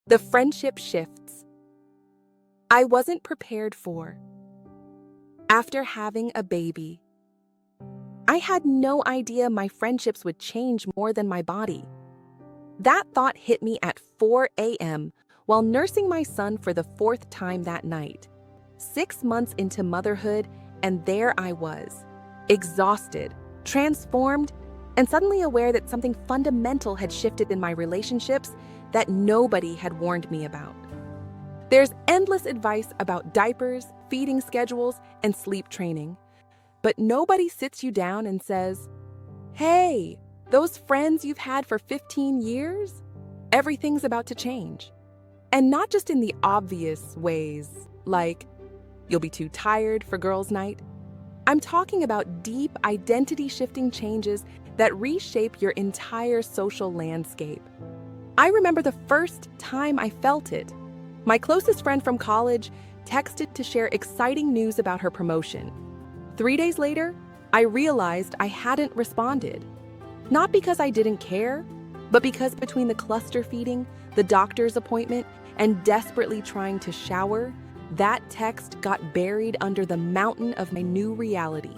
The friendship shifts. I wasn't prepared for. After having a baby, I had no idea my friendships would change more than my body. That thought hit me at 4 a.m. while nursing my son for the fourth time that night. 6 months into motherhood, and there I was, exhausted, transformed, and suddenly aware that something fundamental had shifted in my relationships that nobody had warned me about. There's endless advice about diapers, feeding schedules, and sleep training. But nobody sits you down and says, "Hey, those friends you've had for 15 years? Everything's about to change." And not just in the obvious ways, like you'll be too tired for girls' night. I'm talking about deep, identity-shifting changes that reshape your entire social landscape. I remember the first time I felt it. My closest friend from college texted to share exciting news about her promotion. 3 days later, I realized I hadn't responded. Not because I didn't care, but because between the cluster feeding, the doctor's appointment, and desperately trying to shower, that text got buried under the mountain of my new reality.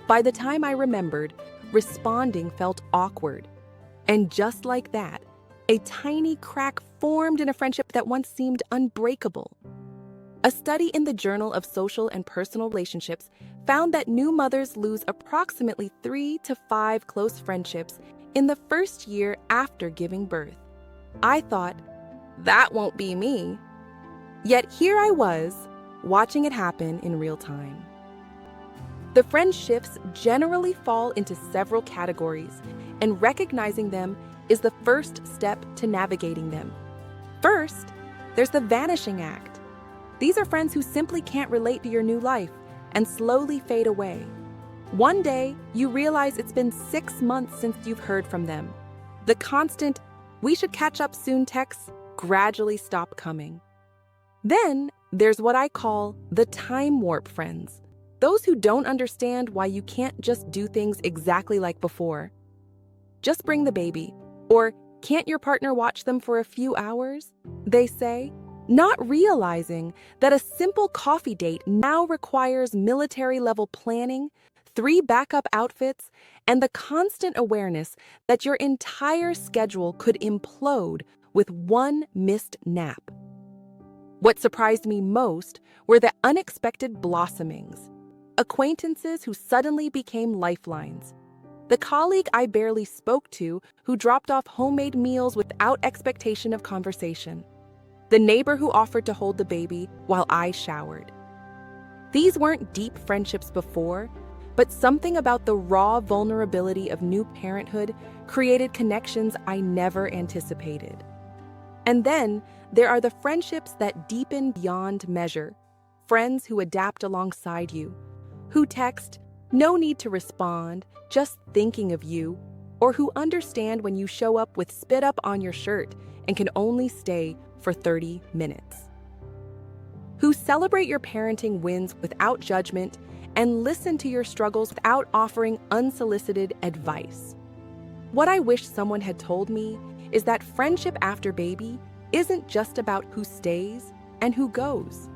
By the time I remembered, responding felt awkward. And just like that, a tiny crack formed in a friendship that once seemed unbreakable. A study in the Journal of Social and Personal Relationships found that new mothers lose approximately 3 to 5 close friendships in the first year after giving birth. I thought, that won't be me. Yet here I was, watching it happen in real time. The friendships generally fall into several categories, and recognizing them is the first step to navigating them. First, there's the vanishing act. These are friends who simply can't relate to your new life and slowly fade away. One day, you realize it's been 6 months since you've heard from them. The constant, "we should catch up soon" texts gradually stop coming. Then, there's what I call the time warp friends. Those who don't understand why you can't just do things exactly like before. "Just bring the baby," or "can't your partner watch them for a few hours?" they say, not realizing that a simple coffee date now requires military-level planning, 3 backup outfits, and the constant awareness that your entire schedule could implode with one missed nap. What surprised me most were the unexpected blossomings. Acquaintances who suddenly became lifelines. The colleague I barely spoke to who dropped off homemade meals without expectation of conversation. The neighbor who offered to hold the baby while I showered. These weren't deep friendships before, but something about the raw vulnerability of new parenthood created connections I never anticipated. And then there are the friendships that deepen beyond measure. Friends who adapt alongside you, who text, "No need to respond, just thinking of you," or who understand when you show up with spit up on your shirt and can only stay for 30 minutes. Who celebrate your parenting wins without judgment and listen to your struggles without offering unsolicited advice. What I wish someone had told me is that friendship after baby isn't just about who stays and who goes.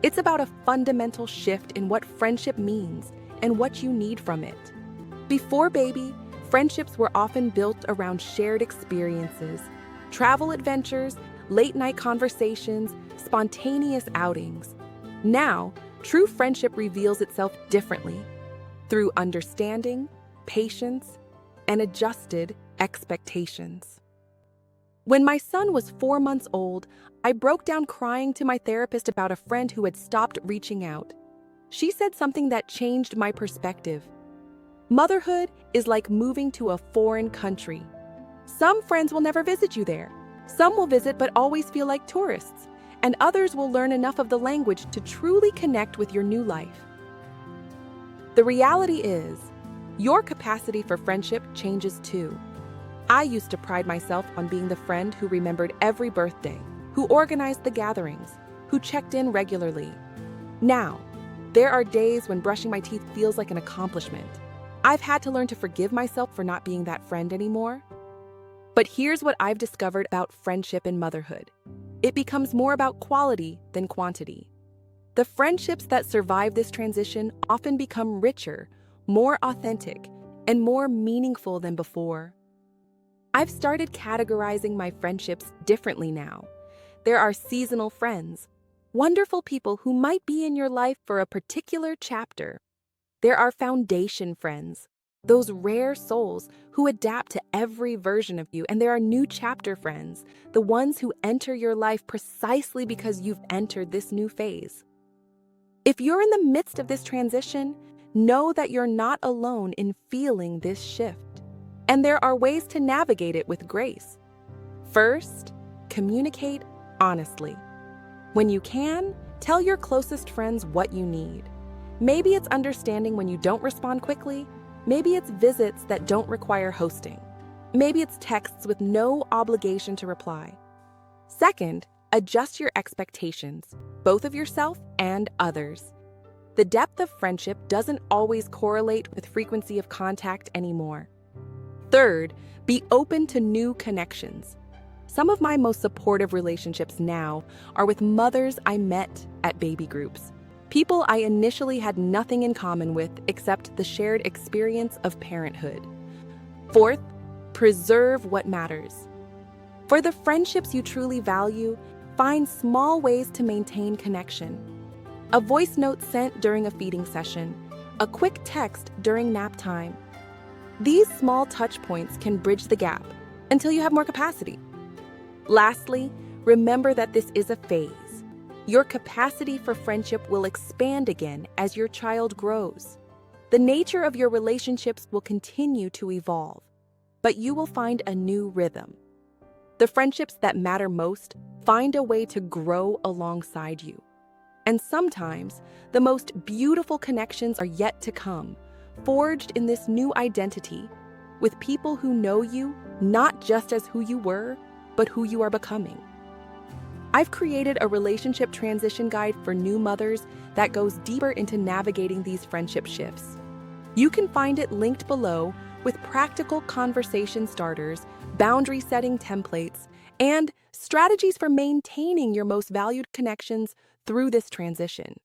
It's about a fundamental shift in what friendship means and what you need from it. Before baby, friendships were often built around shared experiences, travel adventures, late-night conversations, spontaneous outings. Now, true friendship reveals itself differently, through understanding, patience, and adjusted expectations. When my son was 4 months old, I broke down crying to my therapist about a friend who had stopped reaching out. She said something that changed my perspective. Motherhood is like moving to a foreign country. Some friends will never visit you there. Some will visit but always feel like tourists, and others will learn enough of the language to truly connect with your new life. The reality is, your capacity for friendship changes too. I used to pride myself on being the friend who remembered every birthday, who organized the gatherings, who checked in regularly. Now, there are days when brushing my teeth feels like an accomplishment. I've had to learn to forgive myself for not being that friend anymore. But here's what I've discovered about friendship and motherhood. It becomes more about quality than quantity. The friendships that survive this transition often become richer, more authentic, and more meaningful than before. I've started categorizing my friendships differently now. There are seasonal friends, wonderful people who might be in your life for a particular chapter. There are foundation friends, those rare souls who adapt to every version of you. And there are new chapter friends, the ones who enter your life precisely because you've entered this new phase. If you're in the midst of this transition, know that you're not alone in feeling this shift. And there are ways to navigate it with grace. First, communicate honestly. When you can, tell your closest friends what you need. Maybe it's understanding when you don't respond quickly. Maybe it's visits that don't require hosting. Maybe it's texts with no obligation to reply. Second, adjust your expectations, both of yourself and others. The depth of friendship doesn't always correlate with frequency of contact anymore. Third, be open to new connections. Some of my most supportive relationships now are with mothers I met at baby groups, people I initially had nothing in common with except the shared experience of parenthood. Fourth, preserve what matters. For the friendships you truly value, find small ways to maintain connection. A voice note sent during a feeding session, a quick text during nap time. These small touch points can bridge the gap until you have more capacity. Lastly, remember that this is a phase. Your capacity for friendship will expand again as your child grows. The nature of your relationships will continue to evolve, but you will find a new rhythm. The friendships that matter most find a way to grow alongside you. And sometimes, the most beautiful connections are yet to come, forged in this new identity, with people who know you not just as who you were, but who you are becoming. I've created a relationship transition guide for new mothers that goes deeper into navigating these friendship shifts. You can find it linked below with practical conversation starters, boundary setting templates, and strategies for maintaining your most valued connections through this transition.